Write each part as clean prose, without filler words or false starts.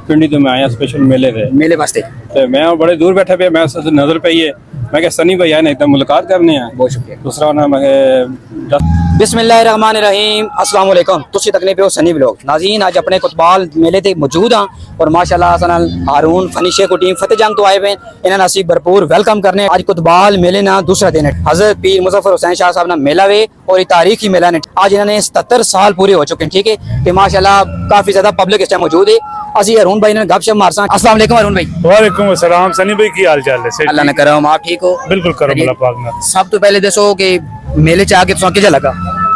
पिंडी तो मैं आया स्पेशल मेले थे मेले वास्ते। तो मैं बड़े दूर बैठे पे मैं नजर पे है मैं क्या सनी भाई आए ना एकदम मुलाकात करने हैं। बहुत शुक्रिया। दूसरा ना मैं बिस्मिल्लाहिर्रहमानिर्रहीम, अस्सलाम वालेकुम। तुसी तकने पे हो सनी ब्लॉग नाज़रीन, आज अपने कुतबाल मेले ते मौजूद हाँ और माशाल्लाह सनल हारून फनीशे को टीम फतेह जंग तो आए हुए इन्हें असी भरपूर वेलकम करने। आज कुतबाल मेले ना दूसरा दिन है। हज़रत पीर मुज़फ़्फ़र हुसैन शाह साहब ना मेला वे और ये तारीखी मेला ने आज इन्होंने 77 साल पूरे हो चुके हैं। ठीक है, तो माशाल्लाह काफी ज्यादा पब्लिक इस टाइम मौजूद है। असी अरुण भाई ने गपशप मारसा। अस्सलाम वालेकुम अरुण भाई। वालेकुम अस्सलाम सनी भाई, की हाल चाल है? अल्लाह ने करम, आप ठीक हो? बिल्कुल करम अल्लाह पाक ने। सब तो पहले दसो कि मेले च आके तुसा किजा लगा?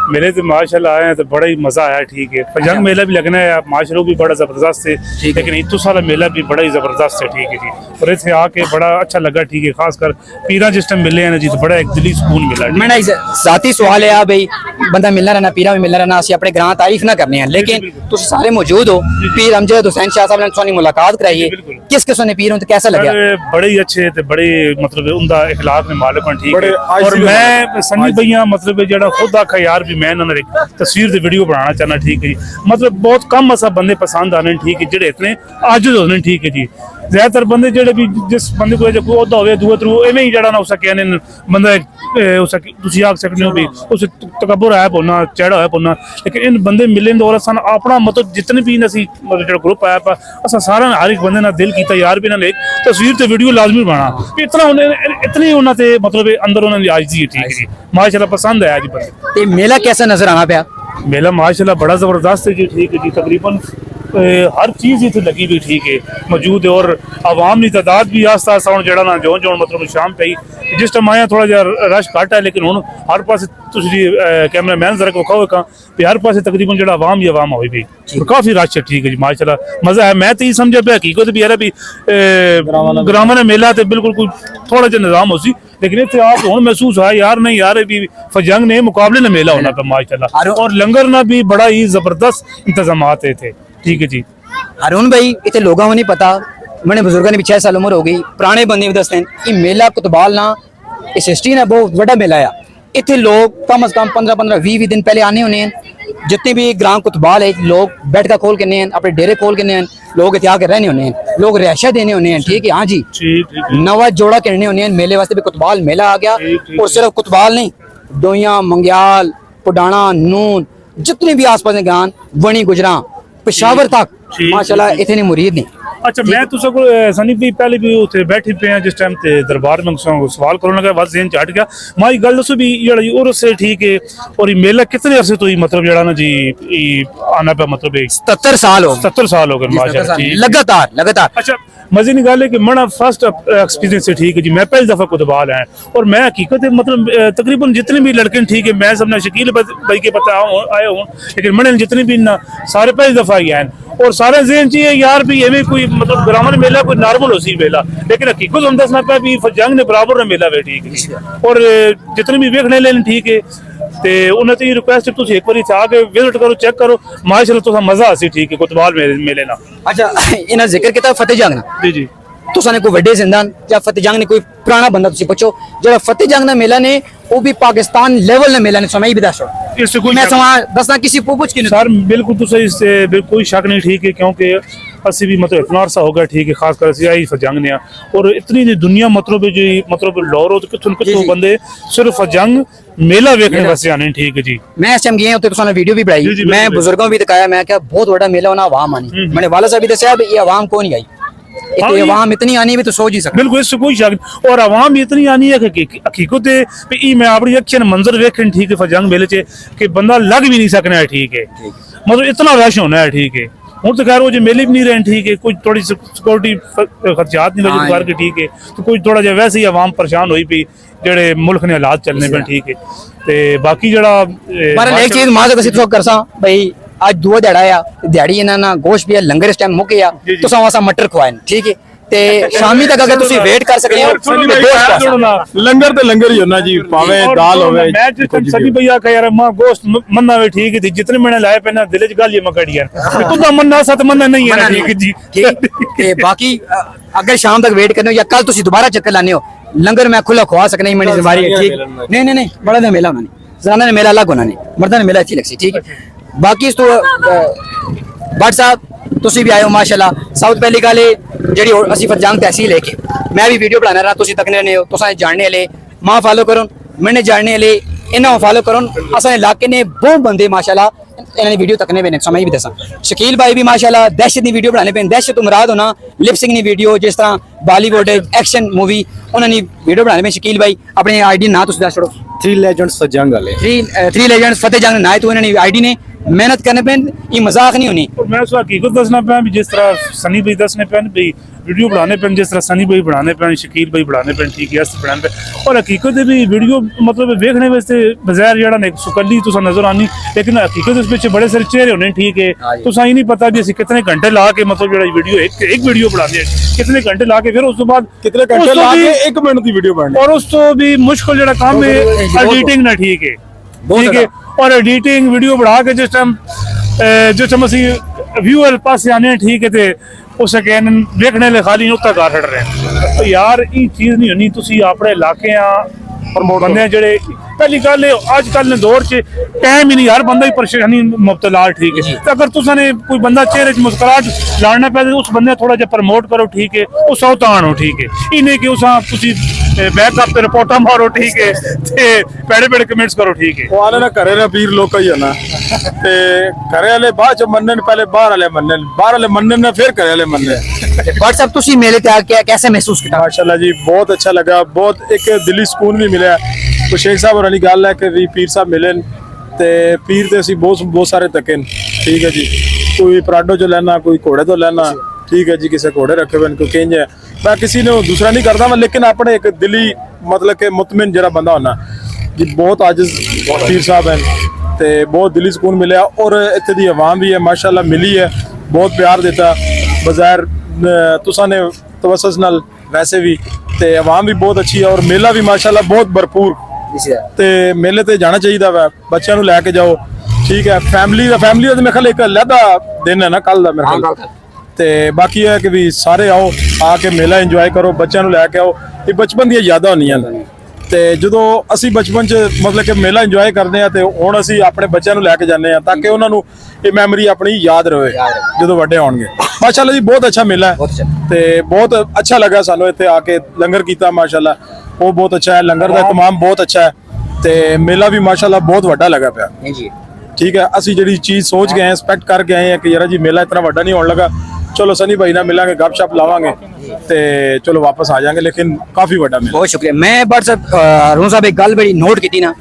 मेले तो माशाल्लाह आए हैं तो बड़ा ही मजा आया। ठीक है, फजंग मेला भी लगना है माशाल्लाह भी बड़ा जबरदस्त है, लेकिन इतु साला मेला भी बड़ा ही जबरदस्त है। ठीक है जी, और इसे आके बड़ा अच्छा लगा। ठीक है, खासकर पीरा जिस टाइम मिले हैं ना जी तो बड़ा एक दिली सुकून मिला। मैंने जाती सवाल है भाई, बंदा मिलना रहना पीरा में मिलना रहना, असि अपने ग्रां तारीफ ना करने हैं, लेकिन तुम सारे मौजूद हो। पीर अमजद हुसैन शाह साहब ने तुसानी मुलाकात कराई है, किस किस ने पीर तो कैसा लगा? बड़े ही अच्छे थे, बड़े मतलब उनका इखलाक में मालिक हैं। ठीक है, और मैं सनी भैया मतलब जरा खुद आखा यार भी मैं इन्होंने तस्वीर से वीडियो बनाना चाहना। ठीक है जी, मतलब बहुत कम असा बंदे पसंद आने। ठीक है, जेडे इतने आजिज होने। ठीक है जी, ज्यादातर बंदे जेडे भी जिस बंदे को जो ओदा होवे दूए थ्रू एवें ही जड़ा ना उस कहने बंदा उस तुसी आख सकते हो भी उस तकब्बुर है पोना चढ़ा है पोना, लेकिन इन बंदे मिलन और सन अपना मतलब जितने भी असी मतलब ग्रुप आया पा असा सारा हर एक बंदे ना दिल कीता यार भी ना एक तस्वीर ते वीडियो लाजमी बना। इतना इतनी उन्होंने मतलब अंदर उन्होंने आजी। ठीक है जी, माशाल्लाह पसंद आया जी बंदे। मेला कैसा नजर आना पाया? मेला माशाल्लाह बड़ा जबरदस्त है जी। ठीक है जी, तकरीबन हर चीज़ इतने लगी भी ठीक है मौजूद है, और आवाम की तादाद भी आस्ता आस्ता जड़ा ना जो जो मतलब शाम पे जिस टाइम आया थोड़ा जहा रश घट है, लेकिन हूँ हर पास कैमरा मैन जरा खाओ भी हर पास तकरीबन जो आवाम ही आवाम हुई भी काफी रश है। ठीक है जी, माशाल्लाह मजा है। मैं तो ये समझा पे हकीकत भी यार भी ग्रामा ने मेला तो बिल्कुल कोई थोड़ा जहा निजाम हो सी, लेकिन इतने आप हूँ महसूस है यार नहीं यार भी फजंग ने मुकाबले ने मेला होना पे माशाल्लाह, और लंगर ना भी बड़ा ही जबरदस्त इंतजाम थे। ठीक है जी, हारून भाई इतने लोगों को नहीं पता, मैंने बुजुर्गों ने 6 साल उम्र हो गई, पुराने बंदे भी दसते हैं कि मेला कुतबाल ना इस हिस्ट्री ना बहुत बड़ा मेला है। इतने लोग कम से कम 15-20 दिन पहले आने होने हैं। जितने भी ग्राम कुतबाल है लोग बैठका खोल के नहीं हैं, अपने डेरे खोल के नहीं हैं, लोग इतने आके रहने होने हैं, लोग रिहायशा देने होने हैं। ठीक है, हाँ जी, नवा जोड़ा कहने होने हैं। मेले वास्ते भी कुतबाल मेला आ गया, और सिर्फ कुतबाल नहीं, दोइयां, मंग्याल, पुडाना, नून, जितने भी आस पास गान, वणी, गुजरा, पेशावर तक माशाल्लाह इतने मुरीद नहीं। अच्छा, मैं तुसा को सनी भी पहले भी उथे बैठे पे हैं जिस टाइम ते दरबार में सवाल करने लगा बस ज़हन चट गया। माई गल दसो भी जड़ा जी और से ठीक है, और ये मेला कितने अरसे तो ही मतलब जड़ा ना जी आना पे मतलब 77 साल हो 77 साल हो गए माशाल्लाह लगातार। अच्छा, मजे की गल है कि मना फर्स्ट एक्सपीरियंस है। ठीक है जी, मैं पहली दफा कुतबाल आया और मैं हकीकत है मतलब तकरीबन जितने भी लड़के ठीक है मैं सबने शकील भाई के पता आया हूँ, लेकिन मैंने जितने भी ना सारे पहली दफा ही आए और सारे ज़हन चाहिए यार भी एवं कोई मतलब ग्रामीण मेला कोई नॉर्मल हो सी मेला, लेकिन हकीकत हम दसना पे भी फजंग ने बराबर ने मेला वे। ठीक है, और जितने भी वेखने लेने ठीक है ते उन्हें रिक्वेस्ट तुम एक बार आके विजिट करो, चेक करो, माशाल्लाह तुसा मजा आसी। ठीक है, कुतबाल मेले ना। अच्छा, इन्हें जिक्र किया फतेह जंग ना जी जी, तुसाने कोई वड्डे जिंदान या फतेह जंग ने कोई पुराना बंदा तुसी पूछो जो फतेह जंग ना मेला ने वो भी पाकिस्तान लेवल ने मेला ने समय भी दसो इससे कोई मैं दसना किसी पूछ की सर बिल्कुल तो सही, इससे कोई शक नहीं। ठीक है, क्योंकि असी भी मतलब इतना अरसा हो गया। ठीक है, खासकर असी आई फजंग ने और इतनी दुनिया मतलब जो मतलब लौरो तो कितों बंदे सिर्फ फजंग मेला वेखने वास्ते आने। ठीक है जी, मैं इस टाइम गया उत्ते तुसाने वीडियो भी बनाई, मैं बुजुर्गों को भी दिखाया, मैं क्या बहुत बड़ा मेला होना, आवाम आनी। मैंने वाला साहब भी दसिया ये आवाम को नहीं आई, आवाम इतनी आनी भी तो सोच ही सकते। बिल्कुल, इससे कोई शक, और आवाम भी इतनी आनी है कि हकीकत है भी मैं अपनी अखियां मंजर वेखन। ठीक है, फजंग मेले च कि बंदा लग भी नहीं सकना है। ठीक है, मतलब इतना रश होना है। ठीक है, हूँ तो खैर वो जो मेले भी नहीं रहे। ठीक है, कुछ थोड़ी सिक्योरिटी खर्चात नहीं लगे करके। ठीक है, तो कुछ थोड़ा जहा वैसे ही आवाम परेशान हुई पी जेडे मुल्क ने हालात चलने पे। ठीक है, ते बाकी जड़ा एक चीज माजक असी तो करसा भाई आज दुआ दिहाड़ा दिहाड़ी इन्हां ना गोश्त भी लंगर इस टाइम मुक गया तुसा वासा मटर खवाए। ठीक है, ते शामी तक अगर तुसी वेट कर सकते हो लंगर ते लंगर ही होना जी, पावे दाल होवे। मैं जिस टाइम सभी भैया कह यार मां गोश्त मन्ना वे। ठीक है, जितने मैंने लाए पे ना दिल च गल ये मकड़ी यार तुदा मन्ना सत मन्ना नहीं है। ठीक है जी, ते बाकी अगर शाम तक वेट करने हो या कल तुसी दोबारा चक्कर लाने हो, लंगर मैं खुला खवा सकना ही मेरी जिम्मेवारी है। ठीक नहीं बड़ा दा मेला होना नहीं, जनाना ने मेला अलग होना नहीं, मर्दा ने मेला अच्छी लगसी। ठीक है, बाकी तो भट्ट साहब ਤੁਸੀਂ ਵੀ ਆਏ ਹੋ ਮਾਸ਼ਾਅੱਲਾ। ਸਭ ਤੋਂ ਪਹਿਲੀ ਗੱਲ ਜਿਹੜੀ ਅਸੀਂ ਫਰਜੰਗ ਤਹਿਸੀਲ ਹੈ ਕਿ ਮੈਂ ਵੀ ਵੀਡੀਓ ਬਣਾ रहा ਤੁਸੀਂ ਤੱਕਨੇ ਨੇ ਹੋ ਤੁਸੀਂ ਜਾਣਨੇ ਵਾਲੇ ਮਾਂ ਫॉलो करो मैंने जानने वाले इन्हों फॉलो करो असा इलाके ने बहुत बंदे माशाल्लाह इन्होंने वीडियो तकने पे समय भी दसा शकील भाई भी माशाल्लाह दहशत की वीडियो बनाने पे दहशत तो मुराद होना लिपसिंग की वीडियो जिस तरह बॉलीवुड एक्शन मूवी उन्होंने वीडियो बनाने में शकील भाई अपने आईडी ना तुम दस छोड़ो थ्री लेजेंड्स जंग वाले थ्री लेजेंड्स फतेह जंग ना तो इन्होंने आईडी ने मेहनत करने पे ये मजाक नहीं होनी। और मैं उस हकीकत दसना पाया भी जिस तरह सनी भाई दसने पे भी वीडियो बनाने पे जिस तरह सनी भाई बनाने पे शकील भाई बनाने पे ठीक है बनाने पे और हकीकत भी वीडियो मतलब देखने वास्ते बगैर जड़ा ने सुकली तुसा नजर आनी लेकिन हकीकत इस पिछे बड़े सारे चेहरे होने ठीक है तुसा ही नहीं पता भी असं कितने घंटे ला के मतलब जड़ा वीडियो एक वीडियो बनाते हैं कितने घंटे ला के फिर उस तो बाद कितने घंटे ला के 1 मिनट की वीडियो बनानी और उस तो भी मुश्किल जड़ा काम है एडिटिंग ना ठीक है और एडिटिंग वीडियो बढ़ा के जिस टाइम असं व्यूअर पास आने ठीक है तो उस देखने ले खाली उत्ता कार छड़ रहे हैं तो यार ये चीज नहीं होनी तुसी अपने इलाके प्रमोट बंदे जेडे पहली गल अजकल ने दौर च टाइम ही नहीं हर बंदा ही परेशानी मुबतला ठीक है तो अगर तुसाने कोई बंदा चेहरे च मुस्कुराहट लाना पे उस बंदे थोड़ा जिहा प्रमोट करो ठीक है उस तान हो ठीक है इन्हें कि उसा तुसी बैकअप पे रिपोर्टा मारो ठीक है ते पेड़े पेड़े कमेंट्स करो ठीक है वो आले ना करे ना पीर लोग ही है ना ते करे वाले बाद च मन्नन पहले बाहर वाले मन्नन ना फिर करे वाले मन्नन। व्हाट्सएप तुसी मेले ते आके कैसे महसूस किया? माशाल्लाह जी बहुत अच्छा लगा बहुत एक दिली सुकून भी मिला तो शेख साहब वाली गल है कि पीर साहब मिलन ते पीर ते ਅਸੀਂ बहुत सारे तके ठीक है जी कोई पराडो जो लेना कोई घोड़े तो लेना ठीक है जी किसी घोड़े रखे हुए कोई किंज है मैं किसी ने दूसरा नहीं करता मैं लेकिन अपने एक दिली मतलब कि मुतमिन जरा बंदा होना जी बहुत आजिज पीर साहब हैं ते बहुत दिली सुकून मिले और इत्थे दी आवाम भी है माशाल्लाह मिली है बहुत प्यार देता बज़ाहिर तुसा ने तवस्सुस नाल वैसे भी ते आवाम भी बहुत अच्छी है और मेला भी माशाल्लाह बहुत भरपूर ते मेले ते जाना चाहिए वा बच्चों नूं लैके जाओ ठीक है फैमिली दा मेरे ख्याल एक अलहदा दिन है ना कल दा मेरे ख्याल ते बाकी है कि भी सारे आओ आके मेला इंजॉय करो बच्चों नूं लैके आओ ये बचपन दी यादां होंदियां ते ਜਦੋਂ ਅਸੀਂ ਬਚਪਨ 'ਚ ਮਤਲਬ ਕਿ ਮੇਲਾ ਇੰਜੋਏ ਕਰਦੇ ਆ ਤੇ ਹੁਣ ਅਸੀਂ ਆਪਣੇ ਬੱਚਿਆਂ ਨੂੰ ਲੈ ਕੇ ਜਾਂਦੇ ਆ ਤਾਂ ਕਿ ਉਹਨਾਂ ਨੂੰ ਇਹ ਮੈਮਰੀ ਆਪਣੀ ਯਾਦ ਰਹੇ ਜਦੋਂ ਵੱਡੇ ਹੋਣਗੇ। ਮਾਸ਼ਾਅੱਲਾ ਜੀ ਬਹੁਤ ਅੱਛਾ ਮੇਲਾ ਹੈ ਤੇ ਬਹੁਤ ਅੱਛਾ ਲੱਗਾ ਸਾਨੂੰ ਇੱਥੇ ਆ ਕੇ ਲੰਗਰ ਕੀਤਾ ਮਾਸ਼ਾਅੱਲਾ ਉਹ ਬਹੁਤ ਅੱਛਾ ਹੈ ਲੰਗਰ ਦਾ ਇਤਮਾਮ ਬਹੁਤ ਅੱਛਾ ਹੈ ਤੇ ਮੇਲਾ ਵੀ ਮਾਸ਼ਾਅੱਲਾ ਬਹੁਤ ਵੱਡਾ ਲੱਗਾ ਪਿਆ ਜੀ ਠੀਕ ਹੈ। ਅਸੀਂ ਜਿਹੜੀ ਚੀਜ਼ ਸੋਚ ਗਏ ਐਕਸਪੈਕਟ ਕਰਕੇ ਆਏ ਆ ਕਿ ਯਾਰ जी मेला इतना ਵੱਡਾ नहीं होने लगा चलो सनी भाई ना मिलांगे गपशप लावांगे ते चलो वापस आ जाएंगे लेकिन काफी बड़ा मेला। बहुत शुक्रिया। मैं व्हाट्सएप रोहन साहब एक गल बड़ी नोट की थी ना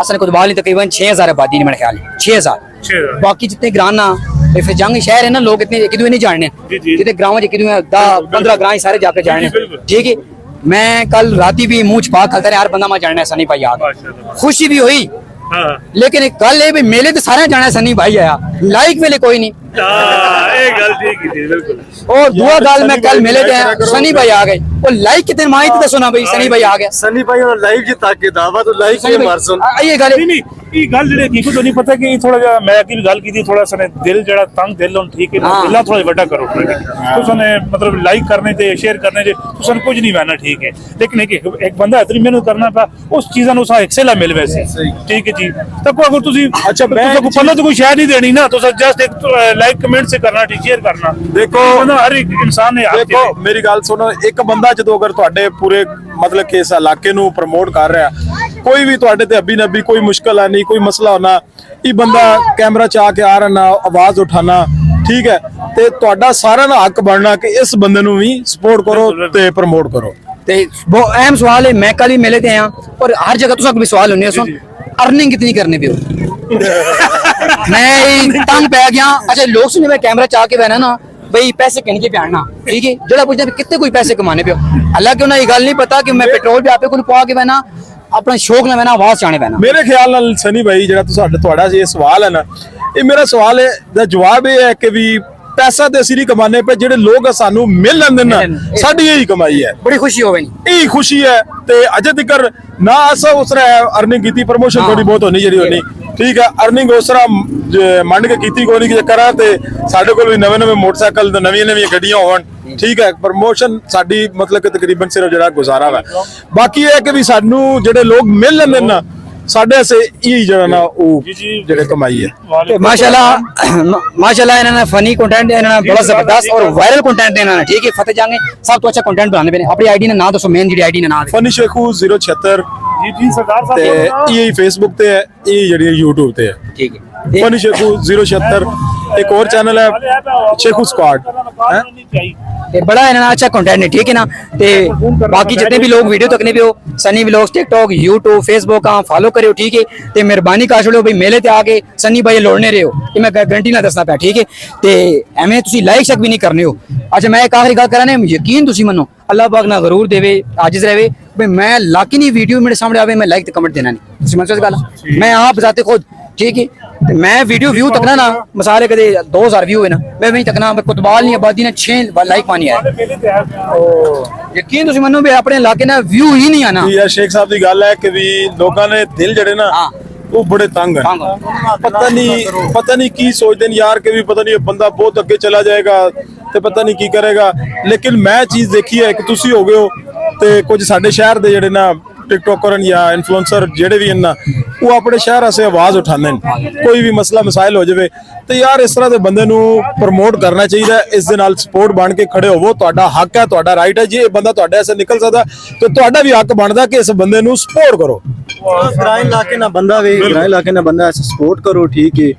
असल कोतवाल में तकरीबन 6000 आबादी ने मेरे ख्याल 6000 बाकी जितने ग्रां ना फिर जंग शहर है ना लोग इतने एक दूसरे नहीं जानने जितने गाँव एक दूसरे 10-15 ग्रां सारे जाकर जानने ठीक है। मैं कल राती भी मुंह छपा खलता यार बंदा मैं जानना सनी भाई आ खुशी भी हुई लेकिन एक गल है भी मेले तो सारे जाना सनी भाई आया लाइक मेले कोई नहीं और दुआ गल मैं कल मिले थे सनी भाई आ गए और लाइक कितने माई तो सुना भाई सनी भाई आ गया सनी भाई और लाइव जी ताकि दावा तो लाइव के मारसन ये गल नहीं ये गल जेडे की तो नहीं पता कि थोड़ा जा मैं की गल की थी थोड़ा सने दिल जड़ा तंग दिल होन ठीक है दिला थोड़ा बड़ा करो तो सने मतलब लाइक करने ते शेयर करने ते तो सन कुछ नहीं रहना ठीक है लेकिन एक बंदा इतनी मेहनत करना पा उस चीज़ां नु सा एक्सेला मिल वैसे ठीक है जी तो अगर तुसी अच्छा मैं तो पल्ले तो कोई शय नहीं देनी ना तो जस्ट एक लाइक कमेंट से करना ठीक शेयर करना देखो हर एक इंसान ने देखो मेरी गल सुनो एक बंदा जो अगर ਤੁਹਾਡੇ पूरे मतलब कि इस इलाके ਨੂੰ प्रमोट कर रहा कोई भी ਤੁਹਾਡੇ ਤੇ अभी नबी कोई मुश्किल है नहीं कोई मसला होना ये बंदा कैमरा च आके आ रहा आवाज उठाना ठीक है ਤੇ ਤੁਹਾਡਾ ਸਾਰਿਆਂ ਦਾ ਹੱਕ ਬਣਨਾ ਕਿ ਇਸ ਬੰਦੇ ਨੂੰ ਵੀ ਸਪੋਰਟ ਕਰੋ ਤੇ ਪ੍ਰਮੋਟ ਕਰੋ। ਤੇ ਬਹੁਤ ਅਹਿਮ ਸਵਾਲ ਹੈ मैं कल ही मेले ते आया और हर जगह तुसा कोई सवाल होने सुन अर्निंग कितनी करने पे हो मैं तंग पै गया। अच्छा लोग सुने मैं कैमरा च आके बहना ना भाई पैसे कहने के प्यारना ठीक है जरा पूछना कितने कोई पैसे कमाने पे हो हालांकि उन्हें ये गल नहीं पता कि मैं पेट्रोल भी आपे को पा के बहना अपना शौक ना बहना आवाज चाने बहना। मेरे ख्याल नाल सनी भाई ਜਿਹੜਾ ਤੁਹਾਡਾ ਇਹ ਸਵਾਲ ਹੈ ਨਾ ਇਹ ਮੇਰਾ ਸਵਾਲ ਹੈ ਦਾ ਜਵਾਬ ਇਹ ਹੈ ਕਿ ਵੀ पैसा तो असं नहीं कमाने पे जेडे लोग सानू मिल लेंदे ना साडी यही कमाई है बड़ी खुशी होवे यही खुशी है ते अजे तक ना असा उसने अर्निंग की प्रमोशन थोड़ी बहुत होनी जेडी होनी ठीक है अर्निंग उस तरह मंड के कीती कोई नहीं करा ते साडे कोल भी नवे नवे मोटरसाइकिल ते नवी नवी गड्डियां होवन ठीक है प्रमोशन साडी मतलब कि तकरीबन सिर्फ जेड़ा गुजारा है बाकी है कि भी सानू जेडे लोग मिल लेंदे ना ਸਾਡੇ ਸੇ ਇਹ ਜਿਹੜਾ ਨਾ ਉਹ ਜਿਹੜੇ ਕਮਾਈ ਹੈ। ਤੇ माशाल्लाह इन्होंने फनी कंटेंट इन्होंने बड़ा जबरदस्त और वायरल कंटेंट इन्होंने ठीक है फतेह जाएंगे सब तो अच्छा कंटेंट बनाने पे अपनी आईडी ने ना दसो मेन जी आईडी ने ना फनी शेखू 076 जी सरदार ਤੇ साहब ਇਹ ਫੇਸਬੁੱਕ ਤੇ ਹੈ, ਇਹ ਜਿਹੜੀ YouTube ਤੇ ਹੈ ठीक है फनी शेखू 076। एक और चैनल है शेखू स्क्वाड है। ते बड़ा इन्होंने अच्छा कंटेंट है ठीक है ना। ते बाकी जितने भी लोग वीडियो तकने पे हो Sunny vlogs TikTok YouTube Facebook follow करियो ठीक है। ते मेहरबानी कर छोड़ो भाई मेले ते आके सनी भाई लौड़ने रहे हो कि मैं गारंटी ना दसना पाया ठीक है। ते एवें तुसी लाइक शक भी नहीं करने हो। अच्छा मैं एक आखिरी गल करा ने यकीन तुसी मनो अल्लाह पाक ना गरूर देवे आजिज रहे भाई मैं लाकी नहीं वीडियो मेरे सामने आवे मैं लाइक ते कमेंट देना नहीं तुसी समझ गल मैं आप जाते खुद ठीक है। ते मैं वीडियो व्यू तकना ना मसाले कदे 2000 व्यू है ना मैं वही तकना कुतबाल नहीं आबादी ने 6 लाइक पानी है यकीन तुसी मनो भी अपने इलाके ना व्यू ही नहीं आना। ਇਹ ਸ਼ੇਖ ਸਾਹਿਬ ਦੀ ਗੱਲ ਹੈ ਕਿ ਵੀ ਲੋਕਾਂ ਨੇ ਦਿਲ ਜਿਹੜੇ ਨਾ हाँ ਉਹ ਬੜੇ ਤੰਗ ਹਨ। ਪਤਾ ਨਹੀਂ ਕੀ ਸੋਚਦੇ ਨੇ ਯਾਰ ਕਿ ਵੀ ਪਤਾ ਨਹੀਂ ਇਹ ਬੰਦਾ ਬਹੁਤ ਅੱਗੇ ਚਲਾ ਜਾਏਗਾ ਤੇ ਪਤਾ ਨਹੀਂ ਕੀ ਕਰੇਗਾ। ਲੇਕਿਨ ਮੈਂ ਚੀਜ਼ ਦੇਖੀ ਹੈ ਕਿ ਤੁਸੀਂ ਹੋ ਗਏ ਹੋ ਤੇ ਕੁਝ ਸਾਡੇ ਸ਼ਹਿਰ ਦੇ ਜਿਹੜੇ ਨਾ ਟਿਕਟੋਕਰ ਜਾਂ ਇਨਫਲੂਐਂਸਰ ਜਿਹੜੇ ਵੀ ਇਹਨਾਂ ਉਹ ਆਪਣੇ ਸ਼ਹਿਰ ਵਾਸਤੇ ਆਵਾਜ਼ ਉਠਾਉਂਦੇ ਨੇ ਕੋਈ ਵੀ ਮਸਲਾ ਮਸਾਇਲ ਹੋ ਜਾਵੇ ਤੇ ਯਾਰ ਇਸ ਤਰ੍ਹਾਂ ਦੇ ਬੰਦੇ ਨੂੰ ਪ੍ਰਮੋਟ ਕਰਨਾ ਚਾਹੀਦਾ। ਇਸ ਦੇ ਨਾਲ ਸਪੋਰਟ ਬਣ ਕੇ ਖੜੇ ਹੋਵੋ ਤੁਹਾਡਾ ਹੱਕ ਹੈ ਤੁਹਾਡਾ ਰਾਈਟ ਹੈ। ਜੇ ਇਹ ਬੰਦਾ ਤੁਹਾਡੇ ਐਸੇ ਨਿਕਲ ਸਕਦਾ ਤੇ ਤੁਹਾਡਾ ਵੀ ਹੱਕ ਬਣਦਾ ਕਿ ਇਸ ਬੰਦੇ ਨੂੰ ਸਪੋਰਟ ਕਰੋ। ग्रां इलाके ना बंदा वे ग्रां इलाके ना बंदा सपोर्ट करो ठीक है।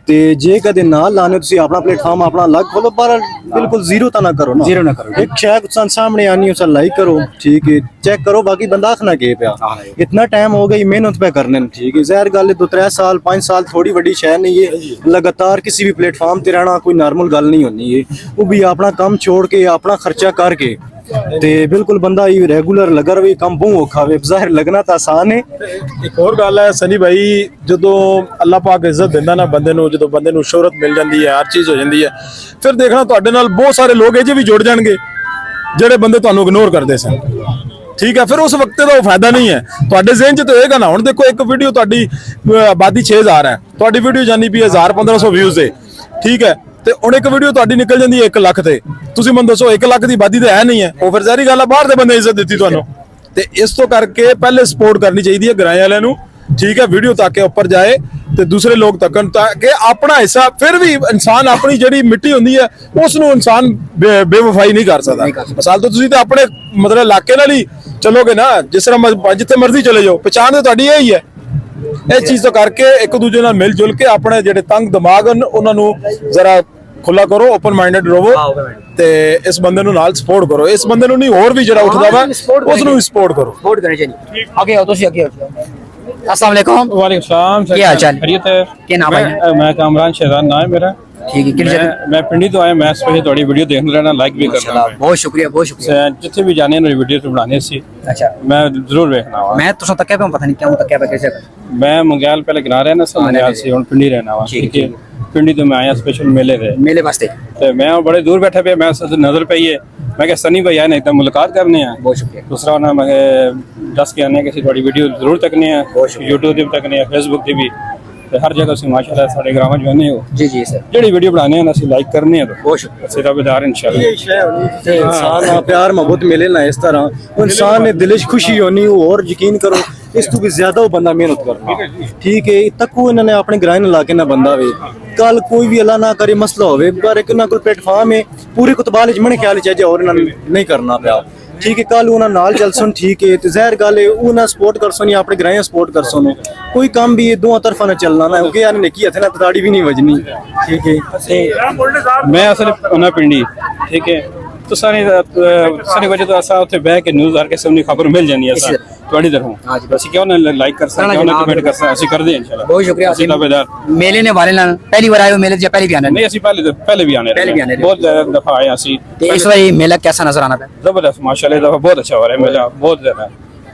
ते जे कदे ना लाने तुसी अपना प्लेटफार्म अपना अलग खोलो पर बिल्कुल जीरो ता ना करो ना जीरो ना करो एक शय कुछ सामने आनी उसे लाइक करो ठीक है चेक करो बाकी बंदा आखना के पे इतना टाइम हो गई मेहनत पे करने ठीक है। ज़ाहिर गल है 2-3 साल 5 साल थोड़ी बड़ी शय नहीं है लगातार किसी भी प्लेटफार्म ते रहना कोई नॉर्मल गल नहीं होनी है वो भी अपना काम छोड़ के अपना खर्चा करके ते बिल्कुल बंदा ये रेगुलर लगा रहे काम बहुत औखा वे ज़ाहिर लगना तो आसान है। ਇੱਕ ਹੋਰ ਗੱਲ ਹੈ ਸਨੀ ਭਾਈ ਜਦੋਂ ਅੱਲਾਹ ਪਾਕ ਇੱਜ਼ਤ ਦਿੰਦਾ ਨਾ ਬੰਦੇ ਨੂੰ ਜਦੋਂ ਬੰਦੇ ਨੂੰ ਸ਼ੋਹਰਤ ਮਿਲ ਜਾਂਦੀ ਹੈ ਹਰ ਚੀਜ਼ ਹੋ ਜਾਂਦੀ ਹੈ ਫਿਰ ਦੇਖਣਾ ਤੁਹਾਡੇ ਨਾਲ ਬਹੁਤ ਸਾਰੇ ਲੋਕ ਇਹ ਜਿਹੇ ਵੀ ਜੁੜ ਜਾਣਗੇ ਜਿਹੜੇ ਬੰਦੇ ਤੁਹਾਨੂੰ ਇਗਨੋਰ ਕਰਦੇ ਸਨ ਠੀਕ ਹੈ। ਫਿਰ ਉਸ ਵਕਤ ਦਾ ਉਹ ਫਾਇਦਾ ਨਹੀਂ ਹੈ ਤੁਹਾਡੇ ਜ਼ਿਹਨ 'ਚ ਤਾਂ ਹੋਏਗਾ ਨਾ। ਹੁਣ ਦੇਖੋ ਇੱਕ ਵੀਡੀਓ ਤੁਹਾਡੀ ਆਬਾਦੀ 6000 ਹੈ ਤੁਹਾਡੀ ਵੀਡੀਓ ਜਾਨੀ ਵੀ 1000-1500 ਵਿਊਜ਼ ਹੈ ਠੀਕ ਹੈ ਤੇ ਹੁਣ ਇੱਕ ਵੀਡੀਓ ਤੁਹਾਡੀ ਨਿਕਲ ਜਾਂਦੀ ਹੈ 1 ਲੱਖ ਤੇ ਤੁਸੀਂ ਮੈਨੂੰ ਦੱਸੋ 1 ਲੱਖ ਦੀ ਆਬਾਦੀ ਤਾਂ ਹੈ ਨਹੀਂ ਹੈ ਉਹ ਫਿਰ ਜ਼ਾਰੀ ਗੱਲ ਆ ਬਾਹਰ ਦੇ ਬੰਦੇ ਇੱਜ਼ਤ ਦਿੱਤੀ ਤੁਹਾਨੂੰ। ਤੇ ਇਸ ਤੋਂ ਕਰਕੇ ਪਹਿਲੇ ਸਪੋਰਟ ਕਰਨੀ ਚਾਹੀਦੀ ਹੈ ਗਰਾਏ ਵਾਲਿਆਂ ਨੂੰ ਠੀਕ ਹੈ। ਵੀਡੀਓ ਤੱਕ ਕੇ ਉੱਪਰ ਜਾਏ ਤੇ ਦੂਸਰੇ ਲੋਕ ਤੱਕਣ ਤਾਂ ਕਿ ਆਪਣਾ ਹਿੱਸਾ ਫਿਰ ਵੀ ਇਨਸਾਨ ਆਪਣੀ ਜਿਹੜੀ ਮਿੱਟੀ ਹੁੰਦੀ ਹੈ ਉਸ ਨੂੰ ਇਨਸਾਨ ਬੇਵਫਾਈ ਨਹੀਂ ਕਰ ਸਕਦਾ। ਮਿਸਾਲ ਤੋਂ ਤੁਸੀਂ ਤਾਂ ਆਪਣੇ ਮਤਲਬ ਇਲਾਕੇ ਨਾਲ ਹੀ ਚਲੋਗੇ ਨਾ ਜਿਸ ਤਰ੍ਹਾਂ ਜਿੱਥੇ ਮਰਜ਼ੀ ਚਲੇ ਜਾਓ ਪਛਾਣ ਤਾਂ ਤੁਹਾਡੀ ਇਹ ਹੀ ਹੈ। ਇਹ ਚੀਜ਼ ਤੋਂ ਕਰਕੇ ਇੱਕ ਦੂਜੇ ਨਾਲ ਮਿਲ ਜੁਲ ਕੇ ਆਪਣੇ ਜਿਹੜੇ ਤੰਗ ਦਿਮਾਗ ਹਨ ਉਹਨਾਂ ਨੂੰ ਜ਼ਰਾ ਖੁੱਲਾ ਕਰੋ ਓਪਨ ਮਾਈਂਡਡ ਰਹੋ ਤੇ ਇਸ ਬੰਦੇ ਨੂੰ ਨਾਲ ਸਪੋਰਟ ਕਰੋ। ਇਸ ਬੰਦੇ ਨੂੰ ਨਹੀਂ ਹੋਰ ਵੀ ਜਿਹੜਾ ਉੱਠਦਾ ਵਾ ਉਸ ਨੂੰ ਵੀ ਸਪੋਰਟ ਕਰੋ। सपोर्ट करनी चाहिए आगे आओ तुसी आगे आओ अस्सलाम वालेकुम वालेकुम सलाम क्या हाल चाल खैरियत है क्या नाम है मैं कामरान शहजाद नाम है मेरा ठीक है किस जगह मैं पिंडी तो आया मैं स्पेशल थोड़ी वीडियो देखने रहना लाइक भी करना माशाल्लाह बहुत शुक्रिया जिथे भी जाने ना वीडियो तो बनाने सी अच्छा मैं जरूर देखना वा मैं तो तक पता नहीं क्यों तक कैसे मैं मंगयाल पहले गिना रहना सा मंगयाल से हुन पिंडी रहना वा ठीक ठीक है पिंडी तो मैं आया स्पेशल मेले दे मेले वास्ते तो मैं बड़े दूर बैठा पे मैं नजर पई है मैं क्या सनी भाई आए नहीं तो मुलाकात करने हैं बहुत शुक्रिया दूसरा ना मैं दस के आने किसी थोड़ी वीडियो जरूर तकने हैं यूट्यूब ते भी तकने हैं फेसबुक ते भी ते हर जगह से माशाल्लाह सारे ग्राम च बने हो जी जी सर जेडी वीडियो बनाने हैं असि लाइक करने हैं तो बहुत शुक्रिया सिराबेदार इंशाल्लाह इंसान ना प्यार मोहब्बत मिले ना इस तरह वो इंसान ने दिल च खुशी होनी और यकीन करो इस तो भी ज्यादा वो बंदा मेहनत करना ठीक है तक वो इन्होंने अपने ग्रामीण इलाके ना बंदा वे कल कोई भी अल्लाह ना करे मसला होवे पर एक ना कोई प्लेटफार्म है पूरे कुतबाल च मने ख्याल चाहिए और नहीं करना पिया ठीक है। कल उन्हें नाल चल सुन ठीक है तो ज़ाहिर गल है उन्हें सपोर्ट कर सुन या अपने ग्रां सपोर्ट कर सुन कोई काम भी दो तरफा ना चलना ना क्योंकि यार निकी हथे ना तताड़ी भी नहीं वजनी ठीक है। मैं असल उन्हें पिंडी ठीक है तो सारी वजह तो ऐसा उथे बह के न्यूज़ करके सबनी खबर मिल जानी है असा ਤੁਹਾਡੀ ਤਰਫੋਂ ਅਸੀਂ ਕਿਉਂ ਨਾ ਲਾਈਕ ਕਰ ਸਕਦੇ ਕਿਉਂ ਨਾ ਕਮੈਂਟ ਕਰ ਸਕਦੇ ਅਸੀਂ ਕਰਦੇ ਹਾਂ ਇੰਸ਼ਾਅੱਲਾ बहुत शुक्रिया सिराबेदार मेले ने वाले नाल पहली बार आए हो मेले या पहली भी आने नहीं ਅਸੀਂ पहले भी आने पहले भी आने बहुत दफा आए ਅਸੀਂ ते इस बार मेला कैसा नजर आना पे जबरदस्त माशाल्लाह दफा बहुत अच्छा हो रहा है मेला बहुत ज्यादा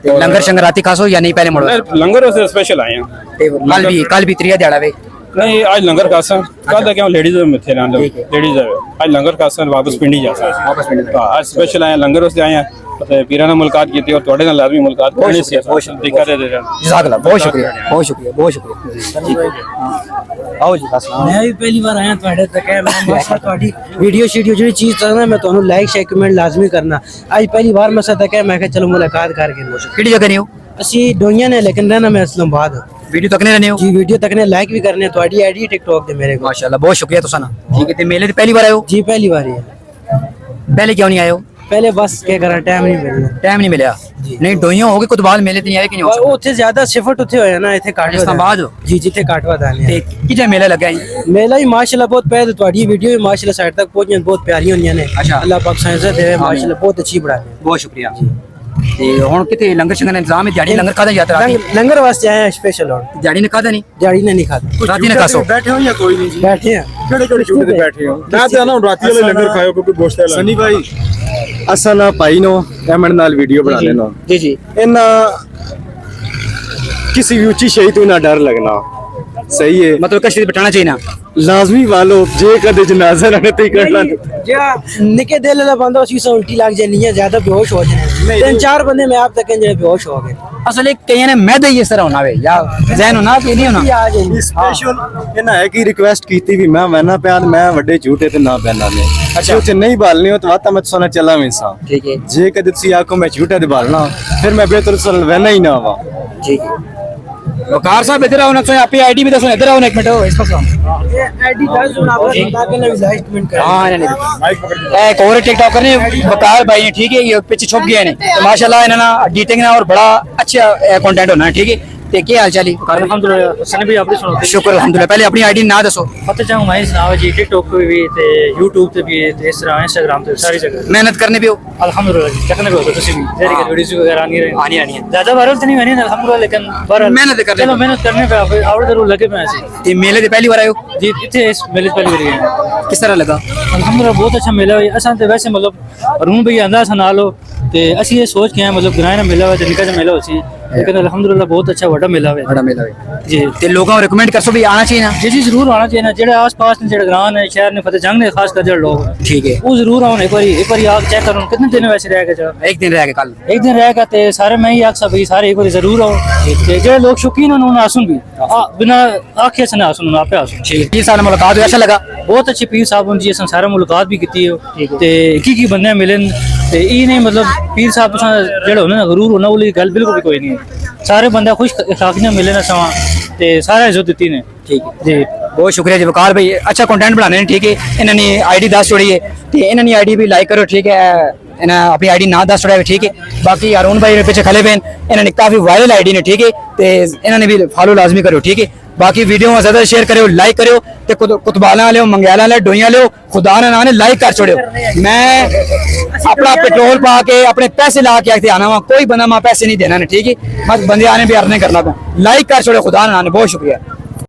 ते लंगर शंगर राती खासो या नहीं पहले मोड़ो लंगर से स्पेशल आए हैं ते कल भी त्रिया दिहाड़ा वे नहीं आज लंगर खासा कल तक क्यों लेडीज में थे ना लेडीज आज लंगर खासा वापस पिंडी जा वापस पिंडी आज स्पेशल आए लंगर से आए हैं पीराना मुलाकात की थी और थोड़े ना लाजमी मुलाकात करनी सी दिखा दे दे जज़ाकल्लाह बहुत शुक्रिया आओ जी अस्सलाम मैं भी पहली बार आया ਤੁਹਾਡੇ ਤੱਕ ਹੈ ਮੈਂ ਮਾਸ਼ਾ ਤੁਹਾਡੀ ਵੀਡੀਓ ਸ਼ੀਡੀਓ ਜਿਹੜੀ ਚੀਜ਼ ਤੱਕਣਾ ਮੈਂ ਤੁਹਾਨੂੰ ਲਾਈਕ ਸ਼ੇਅਰ ਕਮੈਂਟ ਲਾਜ਼ਮੀ ਕਰਨਾ ਅੱਜ ਪਹਿਲੀ ਵਾਰ ਮੈਂ ਤੱਕ ਹੈ ਮੈਂ ਕਿਹਾ ਚਲੋ ਮੁਲਾਕਾਤ ਕਰਕੇ ਕਿਹੜੀ ਜਗ੍ਹਾ ਨਹੀਂ ਹੋ ਅਸੀਂ ਡੋਈਆਂ ਨੇ ਲੇਕਿਨ ਰਹਿਣਾ ਮੈਂ ਇਸਲਾਮਾਬਾਦ ਵੀਡੀਓ ਤੱਕਨੇ ਰਹਿੰਦੇ ਹੋ ਜੀ ਵੀਡੀਓ ਤੱਕ ਨੇ ਲਾਈਕ ਵੀ ਕਰਨੇ ਤੁਹਾਡੀ ਆਈਡੀ ਟਿਕਟੌਕ ਤੇ ਮੇਰੇ ਕੋਲ ਮਾਸ਼ਾਅੱਲਾ ਬਹੁਤ ਸ਼ੁਕਰੀਆ ਤੁਸਾਂ ਨਾ ਠੀਕ ਹੈ ਤੇ ਮੇਲੇ ਤੇ ਪਹਿਲੀ ਵਾਰ ਆਏ ਹੋ जी पहली बार ही है ਪਹਿਲੇ ਕਿਉਂ ਨਹੀਂ ਆਏ ਹੋ पहले बस क्या करा टाइम नहीं मिलना ਟਾਈਮ ਨਹੀਂ ਮਿਲਿਆ ਨਹੀਂ ਡੋਈਆਂ ਹੋ ਗਏ ਕੁਤਬਾਲ ਮੇਲੇ ਤੇ ਨਹੀਂ ਆਏ ਕਿ ਨਹੀਂ ਹੋ और ਉੱਥੇ ਜ਼ਿਆਦਾ ਸ਼ਿਫਟ ਉੱਥੇ ਹੋਇਆ ਨਾ ਇੱਥੇ ਕਾਟਵਾ ਇਸਲਾਮਾਬਾਦ ਜੀ ਜਿੱਥੇ ਕਾਟਵਾ ਦਾ ਤੇ ਕਿਹੜਾ ਮੇਲਾ ਲੱਗਾ ਜੀ ਮੇਲਾ ਹੀ ਮਾਸ਼ਾਅੱਲਾ ਬਹੁਤ ਪਹਿਲੇ ਤੁਹਾਡੀ ਵੀਡੀਓ ਵੀ ਮਾਸ਼ਾਅੱਲਾ ਸਾਈਡ ਤੱਕ ਪਹੁੰਚੀਆਂ ਬਹੁਤ ਪਿਆਰੀਆਂ ਹੁੰਦੀਆਂ ਨੇ ਅੱਛਾ। ਅੱਲਾਹ ਪਾਕ ਸਾਇੰਸ ਦੇ ਮਾਸ਼ਾਅੱਲਾ ਬਹੁਤ ਅੱਛੀ ਬਣਾਈ ਬਹੁਤ ਸ਼ੁਕਰੀਆ ਤੇ ਹੁਣ ਕਿਤੇ ਲੰਗਰ ਸ਼ੰਗਰ ਦਾ ਇੰਤਜ਼ਾਮ ਹੈ ਦਿਹਾੜੀ ਲੰਗਰ ਖਾਦਾ ਯਾਤਰਾ लंगर वास्ते आए हैं स्पेशल और ਦਿਹਾੜੀ ਨੇ ਖਾਦਾ ਨਹੀਂ दिहाड़ी ने नहीं खाता ਰਾਤੀ ਨੇ ਖਾਸੋ ਬੈਠੇ ਹੋ ਜਾਂ ਕੋਈ ਨਹੀਂ ਜੀ बैठे हैं ਕਿਹੜੇ ਕਿਹੜੇ ਝੂਟੇ ਤੇ ਬੈਠੇ ਹੋ ਮੈਂ ਤਾਂ ਨਾ ਹੁਣ ਰਾਤੀ ਵਾਲੇ ਲੰਗਰ ਖਾਇਓ ਕਿਉਂਕਿ ਗੋਸ਼ਤ ਵਾਲਾ ਸਨੀ ਭਾਈ ਅਸਾਂ ਨਾ ਭਾਈ ਨੂੰ ਐਮਨ ਨਾਲ ਵੀਡੀਓ ਬਣਾ ਲੈਣਾ जी जी ਇਹਨਾਂ किसी भी ऊंची शही तो ना डर लगना सही है मतलब कश्ती बिठाना चाहिए ना लाजमी वालो जे कदे जनाजा रहने ते करना जा निके दिल वाला बंदा उसी से उल्टी लग जानी है ज्यादा बेहोश हो जाने तीन चार बंदे मैं आप तक जो बेहोश हो गए असल एक कहीं ने मैदा ही इस तरह होना वे या जहन होना कि नहीं होना आ जाएंगे स्पेशल ਇਹਨਾਂ ਹੈ ਕਿ ਰਿਕੁਐਸਟ ਕੀਤੀ ਵੀ ਮੈਂ ਵੈਨਾ ਪਿਆ ਮੈਂ ਵੱਡੇ ਝੂਟੇ ਤੇ ਨਾ ਪੈਣਾ ਨੇ ਅੱਛਾ ਉੱਥੇ ਨਹੀਂ ਬਾਲਨੇ ਹੋ ਤਾਂ ਮੈਂ ਤੁਹਾਨੂੰ ਚੱਲਾਂ ਮੈਂ ਸਾਂ ठीक है ਜੇ ਕਦੇ ਤੁਸੀਂ ਆਖੋ ਮੈਂ ਝੂਟੇ ਤੇ ਬਾਲਣਾ ਫਿਰ ਮੈਂ ਬਿਹਤਰ ਸਲ ਵੈਨਾ ਹੀ ਨਾ ਆਵਾਂ ठीक है वकार साहब इधर आओ ना तो आप आईडी भी दसो इधर आओ ना एक मिनट इस पास आओ आईडी दस जो ना ताकि ना लाइक कमेंट कर हां नहीं एक और टिकटॉक करने वकार भाई ने ठीक है ये पीछे छुप गए ने तो माशाल्लाह इन्होंने एडिटिंग ना और बड़ा अच्छा कंटेंट होना है ठीक है ते क्या हाल चाल है अल्हम्दुलिल्लाह सने भी आपने सुनो शुक्र अल्हम्दुलिल्लाह पहले अपनी आईडी ना दसो पता चाहूँ मैं सुनाओ जी टिकटॉक पे भी ते यूट्यूब पे भी ते इस तरह इंस्टाग्राम पे सारी जगह मेहनत करने भी हो अल्हम्दुलिल्लाह जी चकने को तुसी भी जेरी के वीडियोस वगैरह आनी रही आनी आनी है ज्यादा वायरल तो नहीं बनी अल्हम्दुलिल्लाह लेकिन वायरल मेहनत करने चलो मेहनत करने पे आप और जरूर लगे मैं ऐसे ते मेले ते पहली बार आए हो जी इतने इस मेले से पहले भी गए किस तरह लगा अल्हम्दुलिल्लाह बहुत अच्छा मेला है असां ते वैसे मतलब रूम भी आंदा सा नालो ते ਅਸੀਂ ਇਹ ਸੋਚ ਕੇ ਆਏ मतलब ग्रां में मेला है ते निका सा मेला होसी लेकिन अल्हम्दुलिल्लाह बहुत अच्छा बड़ा मेला है बड़ा मेला है जी ते लोगों को रिकमेंड कर सो भी आना चाहिए ना जी जी जरूर आना चाहिए ना जेड़े आस-पास ने जेड़े ग्रां ने शहर ने फतेह जंग ने खास कर जेड़े लोग ठीक है वो जरूर आउन एक बार आग चेक करो कितने दिन वैसे रह गए एक दिन रह गए कल एक दिन रह गए ते सारे मैं ही आख सब सारे एक बार जरूर आओ ते जेड़े लोग शौकीन हैं उन्होंने आसुन भी बिना आखे से ना आसुन उन्होंने आपे आसुन ठीक है 3 साल मुलाकात हुई अच्छा लगा बहुत अच्छे पीर साहब उन जी असां सारे मुलाकात भी की है ते की बंदे मिलन ते ई नहीं मतलब पीर साहब असां जेड़े होने ना गरूर होना वाली गल बिल्कुल भी कोई नहीं है सारे बंदे खुश अखलाकियां मिले ना सवा ते सारे इज्जत दी ने ठीक है जी बहुत शुक्रिया जी वकार भाई अच्छा कंटेंट बनाने ने ठीक है इन्होंने आईडी दस छोड़ी है तो इन्होंने आईडी भी लाइक करो ठीक है इन्हें अपनी आईडी ना दस छोड़ा ठीक है बाकी अरुण भाई पीछे खले पे इन्होंने काफी वायरल आईडी ने ठीक है तो इन्होंने भी फॉलो लाजमी करो ठीक है बाकी वीडियो में ज्यादा शेयर करो लाइक करो ते कुतबाला लियो मंगयाला लियो डोइया लियो खुदा ने नाने लाइक कर छोड़ो मैं अपना पेट्रोल पा के अपने पैसे ला के आना वहां कोई बंदा मैं पैसे नहीं देना ने ठीक है बस बंदे आने भी अर्निंग करना लाइक कर छोड़ो खुदा ने नाने बहुत शुक्रिया